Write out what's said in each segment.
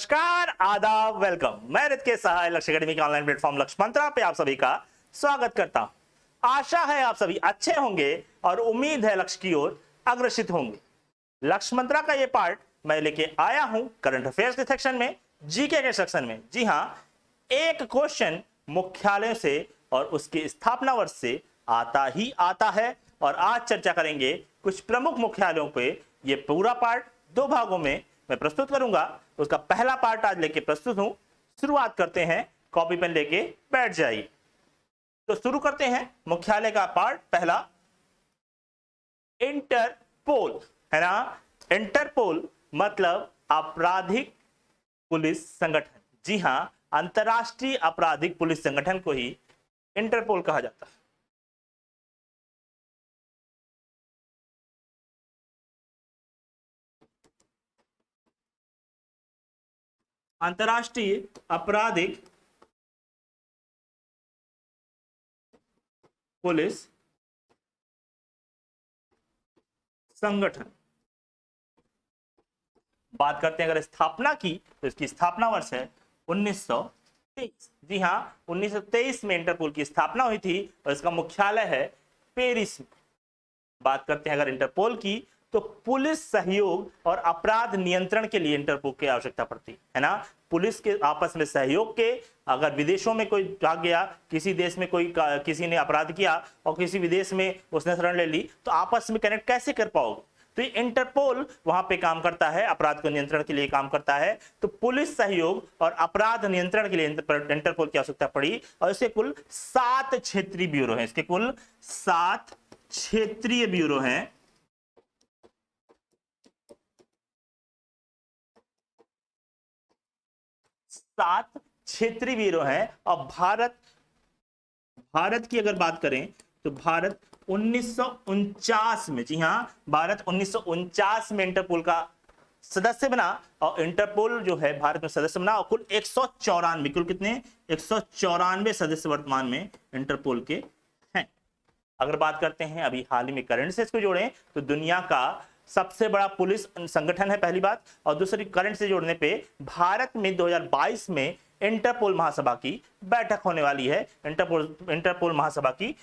नमस्कार, आदाब, वेलकम। मैं रित के सहाय लक्ष्य अकेडमी के ऑनलाइन प्लेटफॉर्म लक्ष्य मंत्रा पे आप सभी का स्वागत करता हूं। आशा है आप सभी अच्छे होंगे और उम्मीद है लक्ष्य की ओर अग्रसित होंगे। लक्ष्य मंत्रा का ये पार्ट मैं लेके आया हूं करंट अफेयर्स के सेक्शन में, जीके के सेक्शन में। जी हां, एक क्वेश्चन मुख्यालय से और उसके स्थापना वर्ष से आता ही आता है और आज चर्चा करेंगे कुछ प्रमुख मुख्यालयों पे। ये पूरा पार्ट दो भागों में मैं प्रस्तुत करूंगा। उसका पहला पार्ट आज लेके प्रस्तुत हूं। शुरुआत करते हैं, कॉपी पेन लेके बैठ जाइए। तो शुरू करते हैं मुख्यालय का पार्ट पहला। इंटरपोल है ना। इंटरपोल मतलब आपराधिक पुलिस संगठन। जी हां, अंतरराष्ट्रीय आपराधिक पुलिस संगठन को ही इंटरपोल कहा जाता है। अंतरराष्ट्रीय आपराधिक पुलिस संगठन। बात करते हैं अगर स्थापना की तो इसकी स्थापना वर्ष है 1923। जी हां, 1923 में इंटरपोल की स्थापना हुई थी और इसका मुख्यालय है पेरिस में। बात करते हैं अगर इंटरपोल की तो पुलिस सहयोग और अपराध नियंत्रण के लिए इंटरपोल की आवश्यकता पड़ती है ना। पुलिस के आपस में सहयोग के, अगर विदेशों में कोई भाग गया, किसी देश में कोई किसी ने अपराध किया और किसी विदेश में उसने शरण ले ली, तो आपस में कनेक्ट कैसे कर पाओगे। तो ये इंटरपोल वहां पे काम करता है, अपराध को नियंत्रण के लिए काम करता है। तो पुलिस सहयोग और अपराध नियंत्रण के लिए इंटरपोल की आवश्यकता पड़ी और इसके कुल 7 क्षेत्रीय ब्यूरो हैं। इसके कुल 7 क्षेत्रीय ब्यूरो हैं। सात क्षेत्रीय ब्यूरो हैं। और भारत की अगर बात करें तो भारत 1949 में, जी हां, भारत 1949 में इंटरपोल का सदस्य बना। और इंटरपोल जो है भारत में सदस्य बना और कुल 194, कुल कितने 194 सदस्य वर्तमान में इंटरपोल के हैं। अगर बात करते हैं अभी हाल ही में करंट से इसको जोड़ें तो दुनिया का सबसे बड़ा पुलिस संगठन है, पहली बात। और दूसरी, करंट से जोड़ने पे भारत में 2022 में इंटरपोल महासभा की बैठक होने वाली है। इंटरपोल महासभा की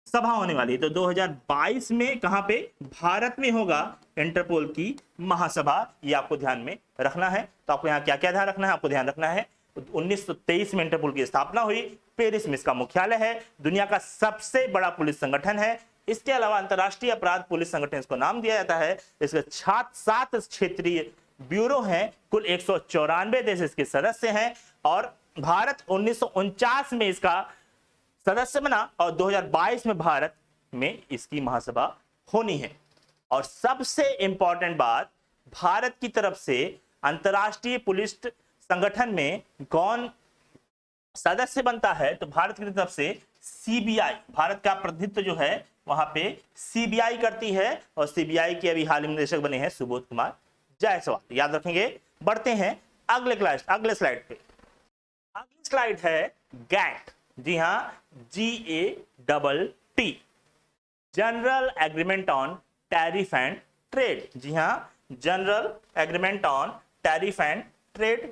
सभा होने वाली है। तो 2022 में कहां पे, भारत में होगा इंटरपोल की महासभा। ये आपको ध्यान में रखना है। तो आपको यहाँ क्या क्या ध्यान रखना है, आपको ध्यान रखना है 1923 में इंटरपोल की स्थापना हुई, पेरिस में इसका मुख्यालय है, दुनिया का सबसे बड़ा पुलिस संगठन है। इसके अलावा अंतरराष्ट्रीय अपराध पुलिस संगठन इसको नाम दिया जाता है। इसके 7 क्षेत्रीय ब्यूरो हैं, कुल 194 देश इसके सदस्य हैं। और भारत 1949 में इसका सदस्य बना और 2022 में भारत में इसकी महासभा होनी है। और सबसे इंपॉर्टेंट बात, भारत की तरफ से अंतरराष्ट्रीय पुलिस संगठन में कौन सदस्य बनता है, तो भारत की तरफ से सीबीआई, भारत का प्रतिनिधित्व जो है वहां पे सीबीआई करती है। और सीबीआई के अभी हाल ही में निदेशक बने हैं सुबोध कुमार जायसवाल, याद रखेंगे। बढ़ते हैं अगले स्लाइड पे। अगली स्लाइड है गैट। जी हां, GATT, general agreement on tariff and trade. जी हां, general agreement on tariff and trade.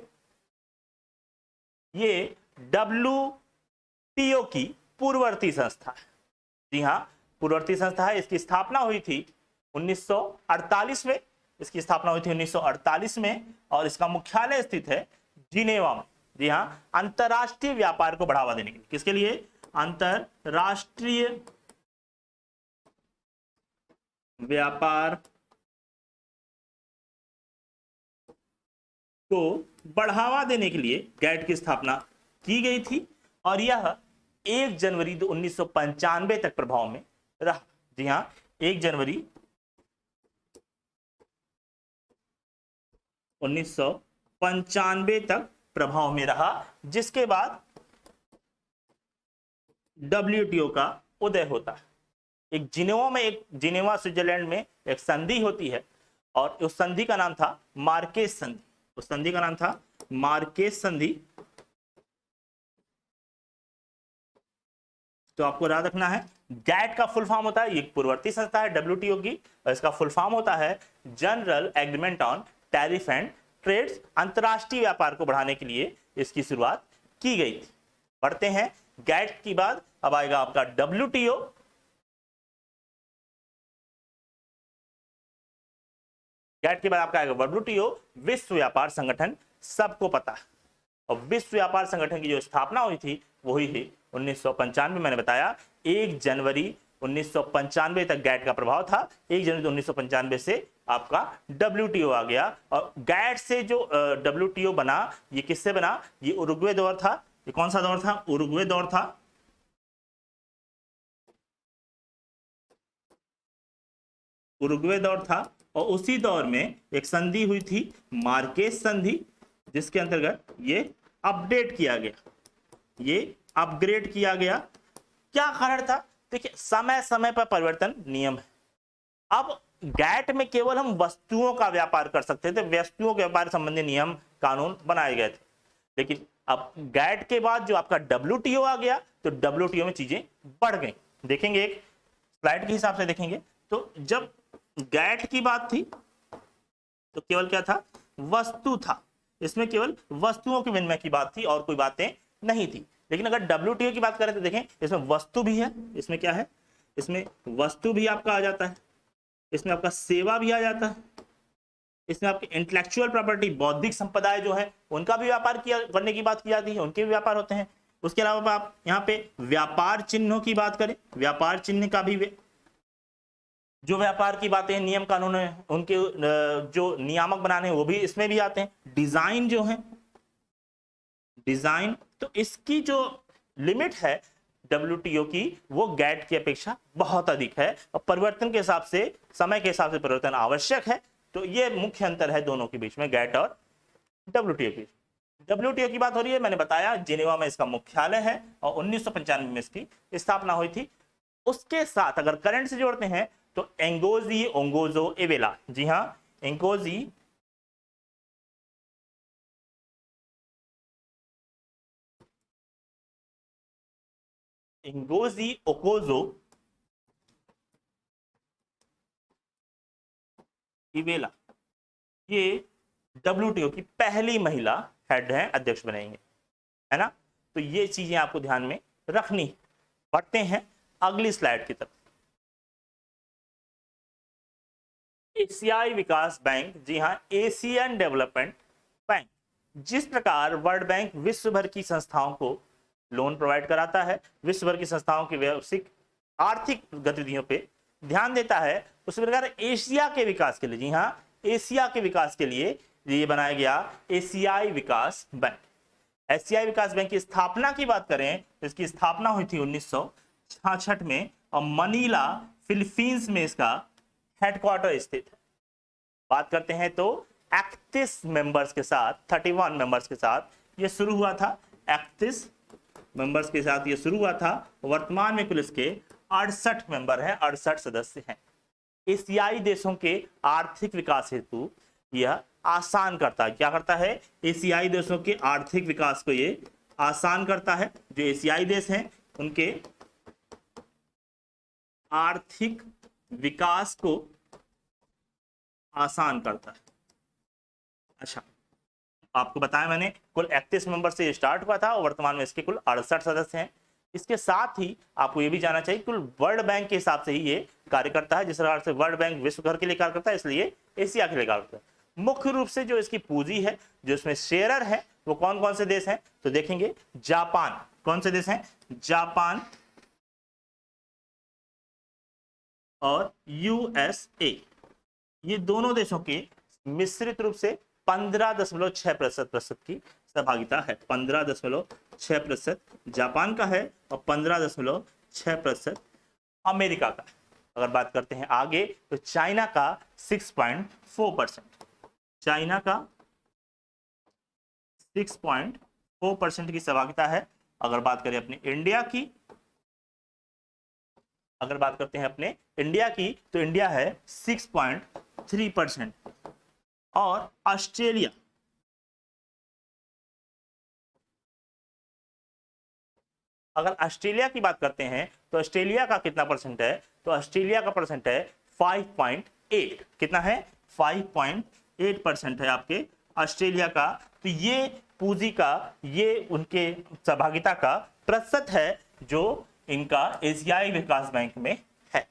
ये WTO की पूर्ववर्ती संस्था है। जी हां, पूर्ववर्ती संस्था है। इसकी स्थापना हुई थी 1948 में। इसकी स्थापना हुई थी 1948 में और इसका मुख्यालय स्थित है जिनेवा में। जी हां, अंतरराष्ट्रीय व्यापार को बढ़ावा देने के लिए, किसके लिए, अंतरराष्ट्रीय व्यापार को बढ़ावा देने के लिए गैट की स्थापना की गई थी। और यह 1 जनवरी 1995 तक प्रभाव में रहा। जी हां, 1 जनवरी 1995 तक प्रभाव में रहा, जिसके बाद WTO का उदय होता है। एक जिनेवा स्विट्जरलैंड में एक संधि होती है और उस संधि का नाम था मार्केस संधि। उस संधि का नाम था मार्केस संधि। तो आपको याद रखना है, गैट का फुल फॉर्म होता है, ये पूर्ववर्ती संस्था है WTO की, और इसका फुल फॉर्म होता है general agreement on tariff and trades, अंतरराष्ट्रीय व्यापार को बढ़ाने के लिए इसकी शुरुआत की गई थी। पढ़ते हैं गैट की बाद अब आएगा आपका WTO। गैट के बाद आपका आएगा WTO, विश्व व्यापार संगठन, सबको पता है। और विश्व व्यापार संगठन की जो स्थापना हुई थी वो हुई थी 1995। मैंने बताया 1 जनवरी 1995 तक गैट का प्रभाव था। 1 जनवरी 1995 से आपका WTO आ गया। और गैट से जो WTO बना, ये किससे बना? ये उरुग्वे दौर था। ये कौन सा दौर था? उरुग्वे दौर था। उरुग्वे दौर था। और उसी दौर में एक संधि हुई थी, मार्केस संधि, जिसके अंतर्गत ये अपडेट किया गया, ये अपग्रेड किया गया। क्या कारण था? देखिए, समय समय पर परिवर्तन नियम है। अब गैट में केवल हम वस्तुओं का व्यापार कर सकते थे, वस्तुओं के व्यापार संबंधी नियम कानून बनाए गए थे। लेकिन अब गैट के बाद जो आपका WTO आ गया, तो WTO में चीजें बढ़ गई। देखेंगे एक स्लाइड के हिसाब से देखेंगे तो जब गैट की बात थी तो केवल क्या था? वस्तु था। इसमें केवल वस्तुओं के विनिमय की बात थी और कोई बातें नहीं थी। लेकिन अगर WTO की बात करें तो देखें, इसमें वस्तु भी है। इसमें क्या है? इसमें वस्तु भी आपका आ जाता है, इसमें आपका सेवा भी आ जाता है, इसमें आपकी इंटेलेक्चुअल प्रॉपर्टी, बौद्धिक संपदाएं जो है उनका भी व्यापार किया करने की बात की जाती है, उनके भी व्यापार होते हैं। उसके अलावा आप यहाँ पे व्यापार चिन्हों की बात करें, व्यापार चिन्ह का भी जो व्यापार की बातें, नियम कानून है, उनके जो नियामक बनाने हैं वो भी इसमें भी आते हैं। डिजाइन जो है, डिजाइन, तो इसकी जो लिमिट है WTO की वो गैट की अपेक्षा बहुत अधिक है। और परिवर्तन के हिसाब से, समय के हिसाब से परिवर्तन आवश्यक है। तो ये मुख्य अंतर है दोनों के बीच में, गैट और WTO की। WTO की बात हो रही है, मैंने बताया जिनेवा में इसका मुख्यालय है और 1995 में इसकी स्थापना हुई थी। उसके साथ अगर करंट से जोड़ते हैं तो एंगोजी ओंगोजो इवेला, जी हां, एंगोजी इंगोजी ओकोजो इवेला, ये WTO की पहली महिला हेड है, अध्यक्ष बनेंगे, है ना। तो ये चीजें आपको ध्यान में रखनी। बढ़ते हैं अगली स्लाइड की तरफ। एशियाई विकास बैंक, जी हां, एशियन डेवलपमेंट बैंक। जिस प्रकार वर्ल्ड बैंक विश्व भर की संस्थाओं को लोन प्रोवाइड कराता है, विश्व भर की संस्थाओं की व्यावसायिक आर्थिक गतिविधियों पे ध्यान देता है, उसी प्रकार एशिया के विकास के लिए, जी हां, एशिया के विकास के लिए ये बनाया गया एशियाई विकास बैंक। एशियाई विकास बैंक की स्थापना की बात करें तो इसकी स्थापना हुई थी 1966 में और मनीला, फिलीपींस में इसका हेडक्वार्टर स्थित है। बात करते हैं तो 31 मेंबर्स के साथ, 31 मेंबर्स के साथ ये शुरू हुआ था। 31 मेंबर्स के साथ ये शुरू हुआ था। वर्तमान में कुल इसके 68 मेंबर हैं, 68 सदस्य हैं। एशियाई देशों के आर्थिक विकास हेतु यह आसान करता है। क्या करता है? एशियाई देशों के आर्थिक विकास को ये आसान करता है। जो एशियाई देश हैं उनके आर्थिक विकास को आसान करता है। अच्छा, आपको बताया मैंने कुल 31 मेंबर से स्टार्ट हुआ था और वर्तमान में इसके कुल 68 सदस्य हैं। इसके साथ ही आपको ये भी जानना चाहिए कुल वर्ल्ड बैंक के हिसाब से ही ये कार्य करता है। जिस प्रकार से वर्ल्ड बैंक विश्व भर के लिए कार्य करता है, इसलिए एशिया के लिए कार्य करता है। मुख्य रूप से जो इसकी पूंजी है, जो इसमें शेयरर है, वो कौन कौन से देश हैं तो देखेंगे। जापान, कौन से देश हैं? जापान और USA, ये दोनों देशों के मिश्रित रूप से 15.6% की सहभागिता है। 15.6% जापान का है और 15.6% अमेरिका का। अगर बात करते हैं आगे तो चाइना का 6.4%, चाइना का 6.4% की सहभागिता है। अगर बात करें अपने इंडिया की, अगर बात करते हैं अपने इंडिया की तो इंडिया है 6.3%। और ऑस्ट्रेलिया, अगर ऑस्ट्रेलिया की बात करते हैं तो ऑस्ट्रेलिया का कितना परसेंट है तो ऑस्ट्रेलिया का परसेंट है 5.8। कितना है? 5.8% है आपके ऑस्ट्रेलिया का। तो ये पूंजी का, ये उनके सहभागिता का प्रतिशत है जो इनका एशियाई विकास बैंक में है।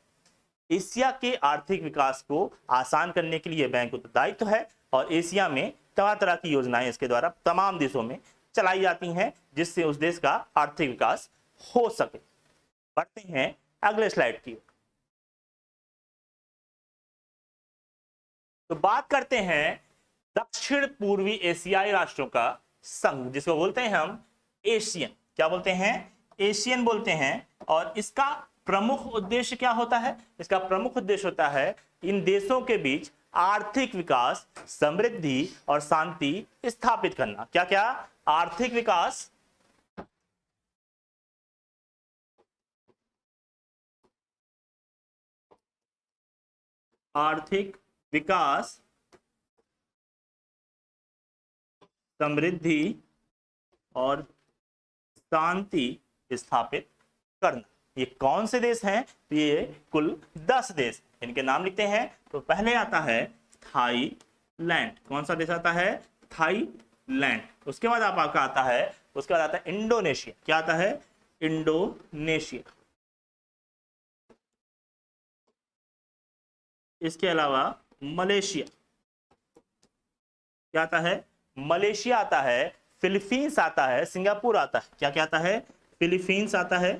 एशिया के आर्थिक विकास को आसान करने के लिए बैंक उत्तरदायित्व है और एशिया में तरह तरह की योजनाएं इसके द्वारा तमाम देशों में चलाई जाती हैं जिससे उस देश का आर्थिक विकास हो सके। बढ़ते हैं अगले स्लाइड की। तो बात करते हैं दक्षिण पूर्वी एशियाई राष्ट्रों का संघ, जिसको बोलते हैं हम एशियन। क्या बोलते हैं? एशियन बोलते हैं। और इसका प्रमुख उद्देश्य क्या होता है? इसका प्रमुख उद्देश्य होता है इन देशों के बीच आर्थिक विकास, समृद्धि और शांति स्थापित करना। क्या क्या? आर्थिक विकास, आर्थिक विकास, समृद्धि और शांति स्थापित करना। ये कौन से देश हैं? तो ये कुल 10 देश, इनके नाम लिखते हैं। तो पहले आता है थाईलैंड। कौन सा देश आता है? थाईलैंड। उसके बाद आपका आता है, उसके बाद आता है इंडोनेशिया। क्या आता है? इंडोनेशिया। इसके अलावा मलेशिया। क्या आता है? मलेशिया आता है। फिलीपींस आता है। सिंगापुर आता है। क्या क्या आता है? फिलीपींस आता है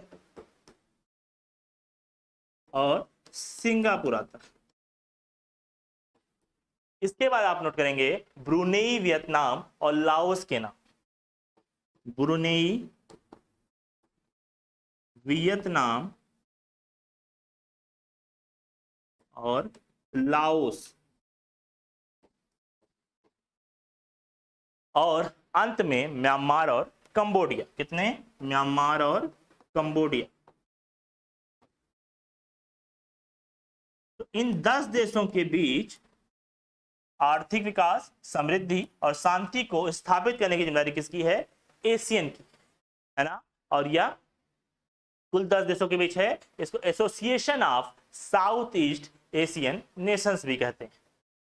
और सिंगापुर आता है। इसके बाद आप नोट करेंगे ब्रुनेई, वियतनाम और लाओस के नाम। ब्रुनेई, वियतनाम और लाओस। और अंत में म्यांमार और कंबोडिया। कितने? म्यांमार और कंबोडिया। तो इन 10 देशों के बीच आर्थिक विकास, समृद्धि और शांति को स्थापित करने की जिम्मेदारी किसकी है? एशियन की, है ना। और यह कुल 10 देशों के बीच है। इसको association of south east Asian Nations भी कहते हैं।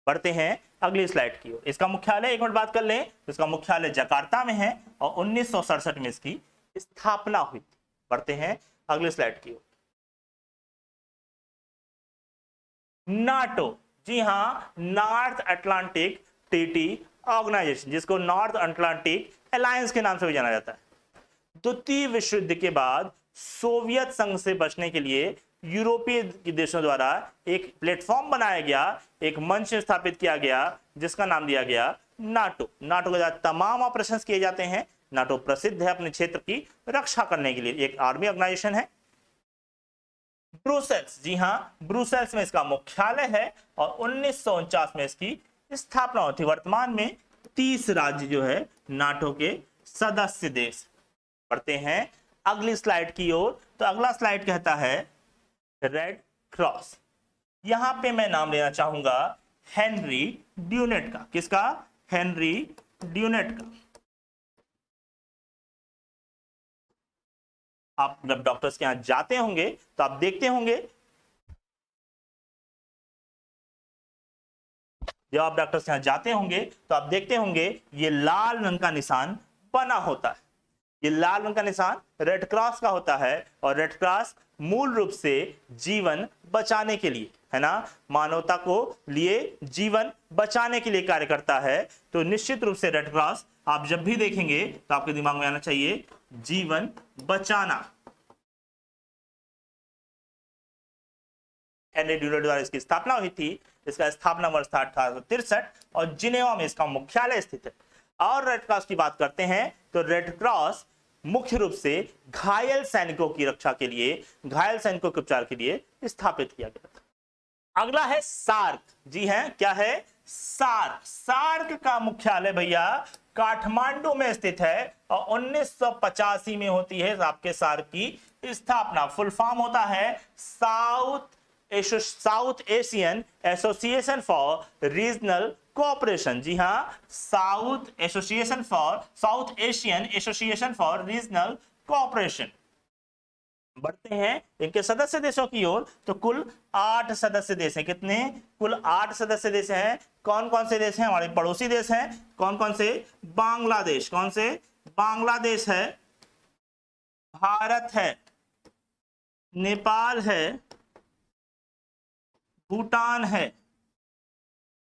बढ़ते हैं अगली स्लाइड की ओर। इसका मुख्यालय, एक मिनट बात कर लें, इसका मुख्यालय जकार्ता में है और 1967 में इसकी स्थापना हुई थी। बढ़ते हैं अगली स्लाइड की ओर। नाटो, जी हां, नॉर्थ अटलांटिक ट्रीटी ऑर्गेनाइजेशन, जिसको नॉर्थ अटलांटिक अलायंस के नाम से भी जाना जाता है। द्वितीय विश्व युद्ध के बाद सोवियत संघ से बचने के लिए यूरोपीय देशों द्वारा एक प्लेटफॉर्म बनाया गया, एक मंच स्थापित किया गया जिसका नाम दिया गया नाटो। नाटो के द्वारा तमाम ऑपरेशन किए जाते हैं। नाटो प्रसिद्ध है अपने क्षेत्र की रक्षा करने के लिए, एक आर्मी ऑर्गेनाइजेशन है। ब्रुसेल्स, जी हां, ब्रुसेल्स में इसका मुख्यालय है और 1949 में इसकी स्थापना हुई थी। वर्तमान में 30 राज्य जो है नाटो के सदस्य देश। पढ़ते हैं अगली स्लाइड की ओर। तो अगला स्लाइड कहता है रेड क्रॉस। यहां पे मैं नाम लेना चाहूंगा हेनरी ड्यूनेट का। किसका? हेनरी ड्यूनेट का। आप जब डॉक्टर्स के यहां जाते होंगे तो आप देखते होंगे, जब आप डॉक्टर्स के यहां जाते होंगे तो आप देखते होंगे ये लाल रंग का निशान बना होता है। ये लाल रंग का निशान रेड क्रॉस का होता है और रेड क्रॉस मूल रूप से जीवन बचाने के लिए, है ना, मानवता को लिए जीवन बचाने के लिए कार्य करता है। तो निश्चित रूप से रेड क्रॉस आप जब भी देखेंगे तो आपके दिमाग में आना चाहिए जीवन बचाना। हेनरी ड्यूनेट द्वारा इसकी स्थापना हुई थी। इसका स्थापना वर्ष था 1863 और जिनेवा में इसका मुख्यालय स्थित है। और रेड क्रॉस की बात करते हैं तो रेड क्रॉस मुख्य रूप से घायल सैनिकों की रक्षा के लिए, घायल सैनिकों के उपचार के लिए स्थापित किया गया था। अगला है सार्क। जी हैं, क्या है? सार्क। सार्क का मुख्यालय भैया काठमांडू में स्थित है और 1985 में होती है आपके सार्क की स्थापना। फुल फॉर्म होता है south Asian association for regional cooperation. जी हां, south Asian association for regional cooperation. बढ़ते हैं इनके सदस्य देशों की ओर, तो कुल 8 सदस्य देश हैं। कितने? कुल 8 सदस्य देश हैं। कौन कौन से देश हैं? हमारे पड़ोसी देश हैं। कौन कौन से? बांग्लादेश। कौन से? बांग्लादेश है, भारत है, नेपाल है, भूटान है,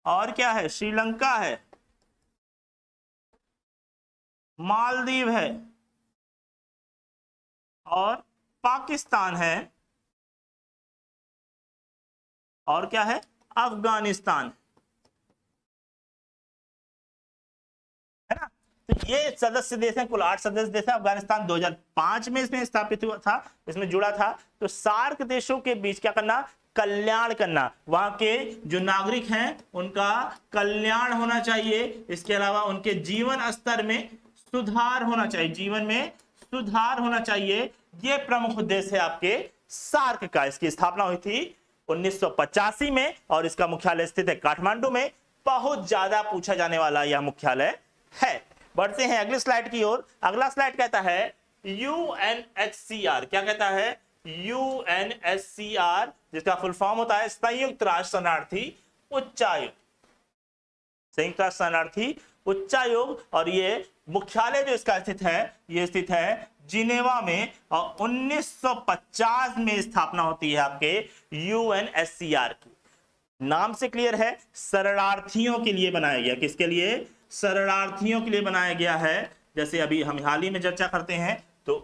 और क्या है? श्रीलंका है, मालदीव है, और पाकिस्तान है, और क्या है? अफगानिस्तान, है ना। तो ये सदस्य देश हैं, कुल 8 सदस्य देश हैं। अफगानिस्तान 2005 में इसमें स्थापित हुआ था, इसमें जुड़ा था। तो सार्क देशों के बीच क्या करना? कल्याण करना। वहां के जो नागरिक हैं उनका कल्याण होना चाहिए। इसके अलावा उनके जीवन स्तर में सुधार होना चाहिए, जीवन में सुधार होना चाहिए। ये प्रमुख उद्देश्य है आपके सार्क का। इसकी स्थापना हुई थी 1985 में और इसका मुख्यालय स्थित है काठमांडू में। बहुत ज्यादा पूछा जाने वाला यह मुख्यालय है। बढ़ते हैं अगली स्लाइड की ओर। अगला स्लाइड कहता है यूएनएचसीआर। क्या कहता है? यूएनएचसीआर, जिसका फुल फॉर्म होता है संयुक्त राष्ट्र शरणार्थी उच्चायोग। संयुक्त राष्ट्र शरणार्थी उच्चायोग। और ये मुख्यालय जो इसका स्थित है, ये स्थित है जिनेवा में, और 1950 में स्थापना होती है आपके यूएनएचसीआर की। नाम से क्लियर है, शरणार्थियों के लिए बनाया गया। किसके लिए? शरणार्थियों के लिए बनाया गया है। जैसे अभी हम हाल ही में चर्चा करते हैं तो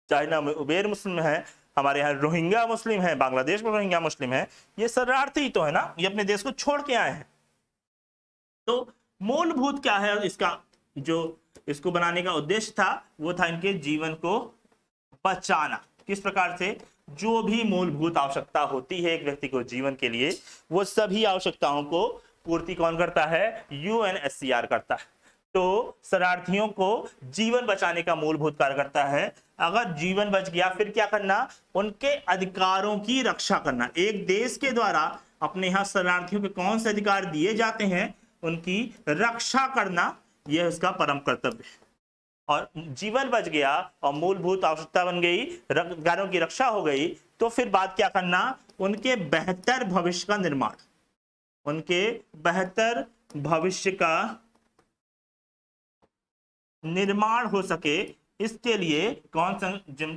चाइना में उबेर मुस्लिम है, हमारे यहाँ रोहिंग्या मुस्लिम है, बांग्लादेश में रोहिंग्या मुस्लिम है। ये शरणार्थी तो है ना, ये अपने देश को छोड़ के आए हैं। तो मूलभूत क्या है इसका? जो इसको बनाने का उद्देश्य था वो था इनके जीवन को बचाना। किस प्रकार से? जो भी मूलभूत आवश्यकता होती है एक व्यक्ति को जीवन के लिए, वो सभी आवश्यकताओं को पूर्ति कौन करता है? यूएनएचसीआर करता है। तो शरणार्थियों को जीवन बचाने का मूलभूत कार्य करता है। अगर जीवन बच गया फिर क्या करना? उनके अधिकारों की रक्षा करना। एक देश के द्वारा अपने यहाँ शरणार्थियों के कौन से अधिकार दिए जाते हैं उनकी रक्षा करना, यह उसका परम कर्तव्य है। और जीवन बच गया और मूलभूत आवश्यकता बन गई, अधिकारों की रक्षा हो गई, तो फिर बात क्या करना? उनके बेहतर भविष्य का निर्माण, उनके बेहतर भविष्य का निर्माण हो सके, इसके लिए कौन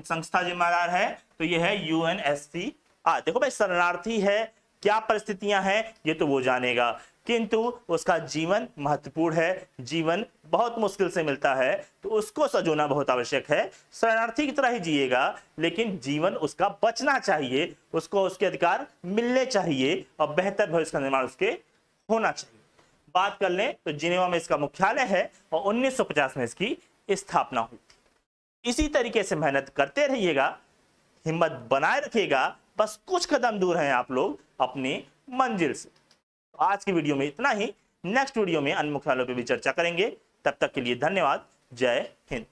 संस्था जिम्मेदार है? तो यह है यूएनएचसीआर। देखो भाई, शरणार्थी है, क्या परिस्थितियां हैं ये तो वो जानेगा, किंतु उसका जीवन महत्वपूर्ण है, जीवन बहुत मुश्किल से मिलता है, तो उसको सजोना बहुत आवश्यक है। शरणार्थी की तरह ही जिएगा, लेकिन जीवन उसका बचना चाहिए, उसको उसके अधिकार मिलने चाहिए और बेहतर भविष्य का निर्माण उसके होना चाहिए। बात कर लें तो जिनेवा में इसका मुख्यालय है और 1950 में इसकी स्थापना हुई थी। इसी तरीके से मेहनत करते रहिएगा, हिम्मत बनाए रखिएगा, बस कुछ कदम दूर हैं आप लोग अपनी मंजिल से। आज की वीडियो में इतना ही। नेक्स्ट वीडियो में अन्य मुख्यालयों पर भी चर्चा करेंगे। तब तक के लिए धन्यवाद। जय हिंद।